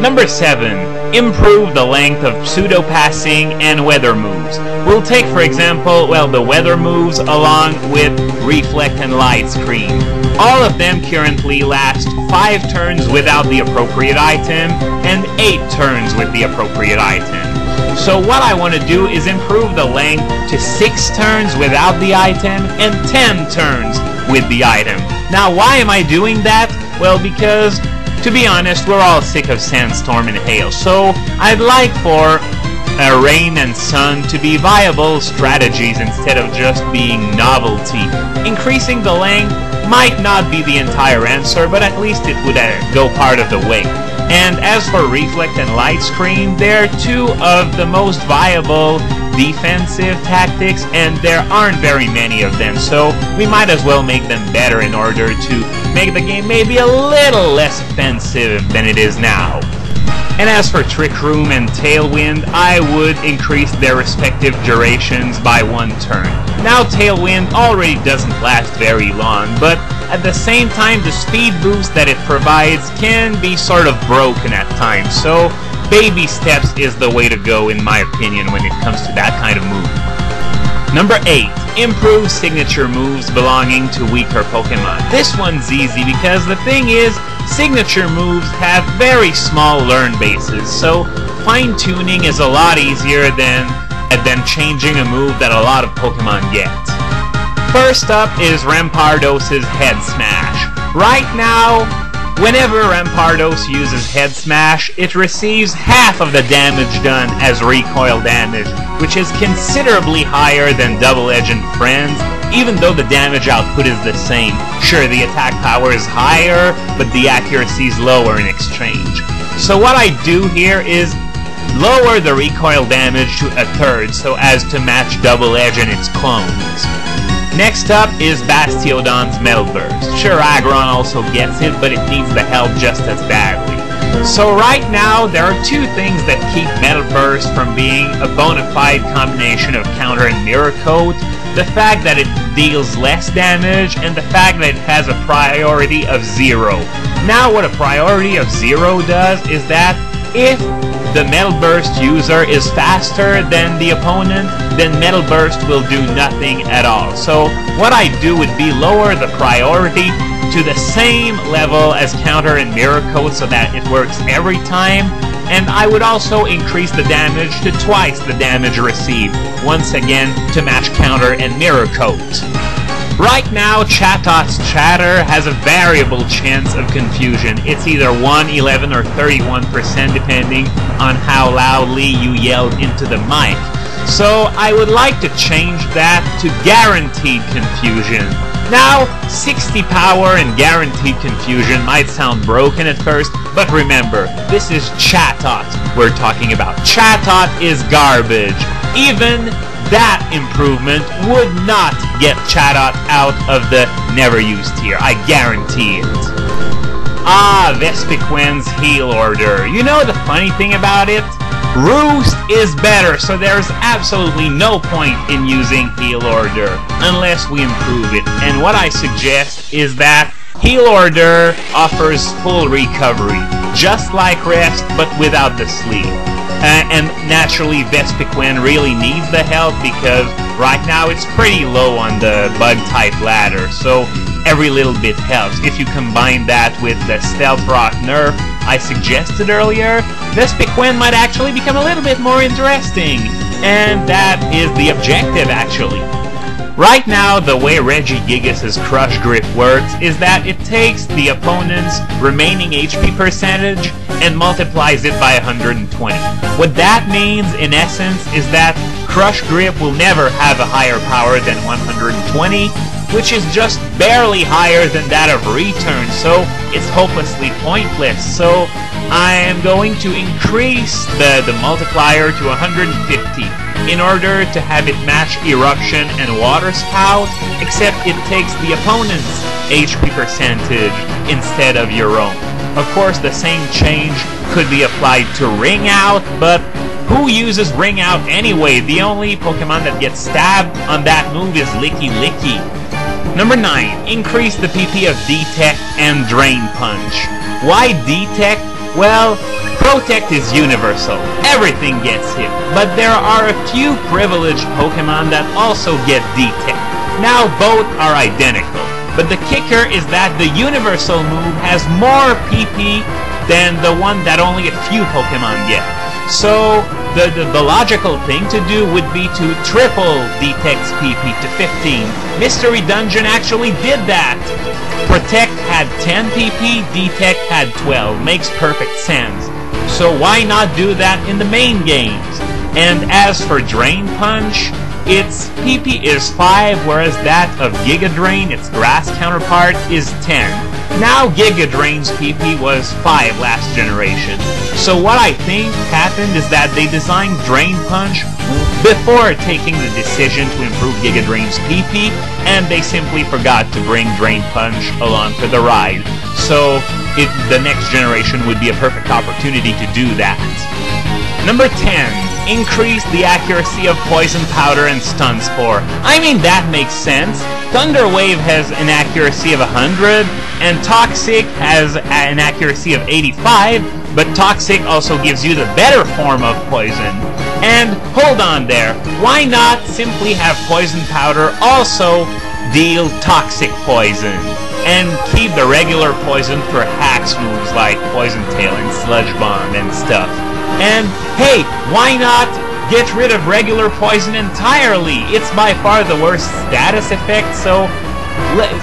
Number 7. Improve the length of pseudo-passing and weather moves. We'll take, for example, the weather moves along with Reflect and Light Screen. All of them currently last 5 turns without the appropriate item and 8 turns with the appropriate item. So what I want to do is improve the length to 6 turns without the item and 10 turns with the item. Now, why am I doing that? Well, because, to be honest, we're all sick of sandstorm and hail, so I'd like for rain and sun to be viable strategies instead of just being novelty. Increasing the length might not be the entire answer, but at least it would go part of the way. And as for Reflect and Light Screen, they're 2 of the most viable defensive tactics, and there aren't very many of them, so we might as well make them better in order to make the game maybe a little less offensive than it is now. And as for Trick Room and Tailwind, I would increase their respective durations by 1 turn. Now Tailwind already doesn't last very long, but at the same time the speed boost that it provides can be sort of broken at times, so baby steps is the way to go in my opinion when it comes to that kind of move. Number 8. Improve signature moves belonging to weaker Pokémon. This one's easy because the thing is, signature moves have very small learn bases, so fine-tuning is a lot easier than changing a move that a lot of Pokémon get. First up is Rampardos' Head Smash. Right now, whenever Rampardos uses Head Smash, it receives half of the damage done as recoil damage, which is considerably higher than Double Edge and Friends, even though the damage output is the same. Sure, the attack power is higher, but the accuracy is lower in exchange. So what I do here is lower the recoil damage to 1/3 so as to match Double Edge and its clones. Next up is Bastiodon's Metal Burst. Sure, Aggron also gets it, but it needs the help just as badly. So right now, there are 2 things that keep Metal Burst from being a bona fide combination of Counter and Mirror Coat. The fact that it deals less damage, and the fact that it has a priority of 0. Now what a priority of 0 does is that if the Metal Burst user is faster than the opponent, then Metal Burst will do nothing at all. So what I do would be lower the priority to the same level as Counter and Mirror Coat so that it works every time, and I would also increase the damage to twice the damage received, once again to match Counter and Mirror Coat. Right now, Chatot's chatter has a variable chance of confusion. It's either 1, 11, or 31% depending on how loudly you yelled into the mic. So I would like to change that to guaranteed confusion. Now, 60 power and guaranteed confusion might sound broken at first, but remember, this is Chatot we're talking about. Chatot is garbage. Even that improvement would not get Chatot out of the never used tier. I guarantee it. Ah, Vespiquen's Heal Order. You know the funny thing about it? Roost is better, so there's absolutely no point in using Heal Order unless we improve it. And what I suggest is that Heal Order offers full recovery, just like Rest, but without the sleep. And naturally, Vespiquen really needs the help because right now it's pretty low on the bug-type ladder, so every little bit helps. If you combine that with the Stealth Rock nerf I suggested earlier, Vespiquen might actually become a little bit more interesting. And that is the objective, actually. Right now, the way Regigigas' Crush Grip works is that it takes the opponent's remaining HP percentage and multiplies it by 120. What that means, in essence, is that Crush Grip will never have a higher power than 120, which is just barely higher than that of Return, so it's hopelessly pointless. So I am going to increase the multiplier to 150 in order to have it match Eruption and Water Spout, except it takes the opponent's HP percentage instead of your own. Of course, the same change could be applied to Ring Out, but who uses Ring Out anyway? The only Pokemon that gets stabbed on that move is Licky Licky. Number 9. Increase the PP of Detect and Drain Punch. Why Detect? Well, Protect is universal. Everything gets hit. But there are a few privileged Pokémon that also get Detect. Now both are identical. But the kicker is that the universal move has more PP than the one that only a few Pokémon get. So the logical thing to do would be to triple Detect's PP to 15. Mystery Dungeon actually did that. Protect had 10 PP, Detect had 12. Makes perfect sense. So why not do that in the main games? And as for Drain Punch, its PP is 5, whereas that of Giga Drain, its grass counterpart, is 10. Now Giga Drain's PP was 5 last generation. So what I think happened is that they designed Drain Punch before taking the decision to improve Giga Drain's PP, and they simply forgot to bring Drain Punch along for the ride. So the next generation would be a perfect opportunity to do that. Number 10. Increase the accuracy of Poison Powder and Stun Spore. I mean, that makes sense. Thunder Wave has an accuracy of 100, and Toxic has an accuracy of 85, but Toxic also gives you the better form of poison. And hold on there, why not simply have Poison Powder also deal Toxic Poison, and keep the regular poison for hacks moves like Poison Tail and Sludge Bomb and stuff. And hey, why not get rid of regular poison entirely? It's by far the worst status effect, so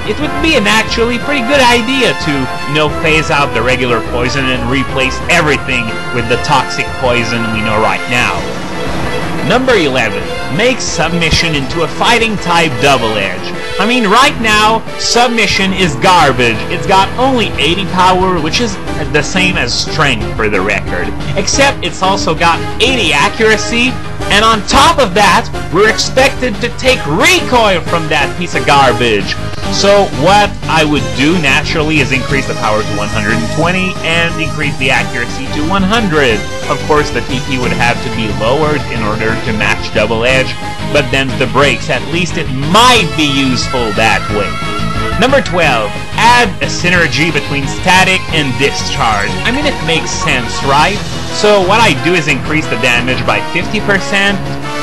it would be an actually pretty good idea to, phase out the regular poison and replace everything with the toxic poison we know right now. Number 11. Make Submission into a fighting type double edge. I mean, right now, Submission is garbage. It's got only 80 power, which is the same as Strength for the record. Except it's also got 80 accuracy, and on top of that, we're expected to take recoil from that piece of garbage. So what I would do naturally is increase the power to 120 and increase the accuracy to 100. Of course, the PP would have to be lowered in order to match double edge, but then the brakes, at least it might be useful that way. Number 12. Add a synergy between static and discharge. I mean, it makes sense, right? So what I do is increase the damage by 50%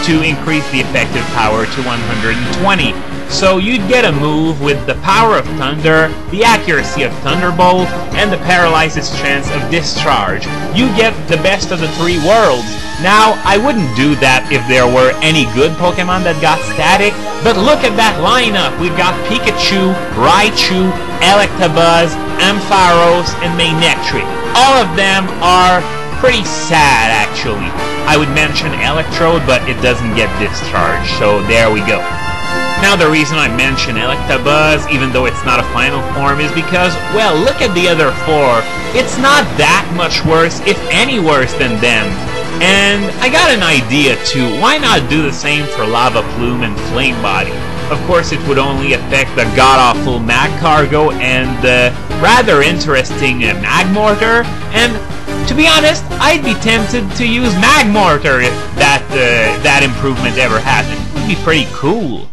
to increase the effective power to 120. So you'd get a move with the power of Thunder, the accuracy of Thunderbolt, and the paralysis chance of Discharge. You get the best of the three worlds. Now, I wouldn't do that if there were any good Pokemon that got static, but look at that lineup. We've got Pikachu, Raichu, Electabuzz, Ampharos, and Manectric. All of them are pretty sad, actually. I would mention Electrode, but it doesn't get Discharge, so there we go. Now the reason I mention Electabuzz, even though it's not a final form, is because, well, look at the other four. It's not that much worse, if any worse than them. And I got an idea too. Why not do the same for Lava Plume and Flame Body? Of course, it would only affect the god-awful Magcargo and the rather interesting Magmortar. And to be honest, I'd be tempted to use Magmortar if that improvement ever happened. It would be pretty cool.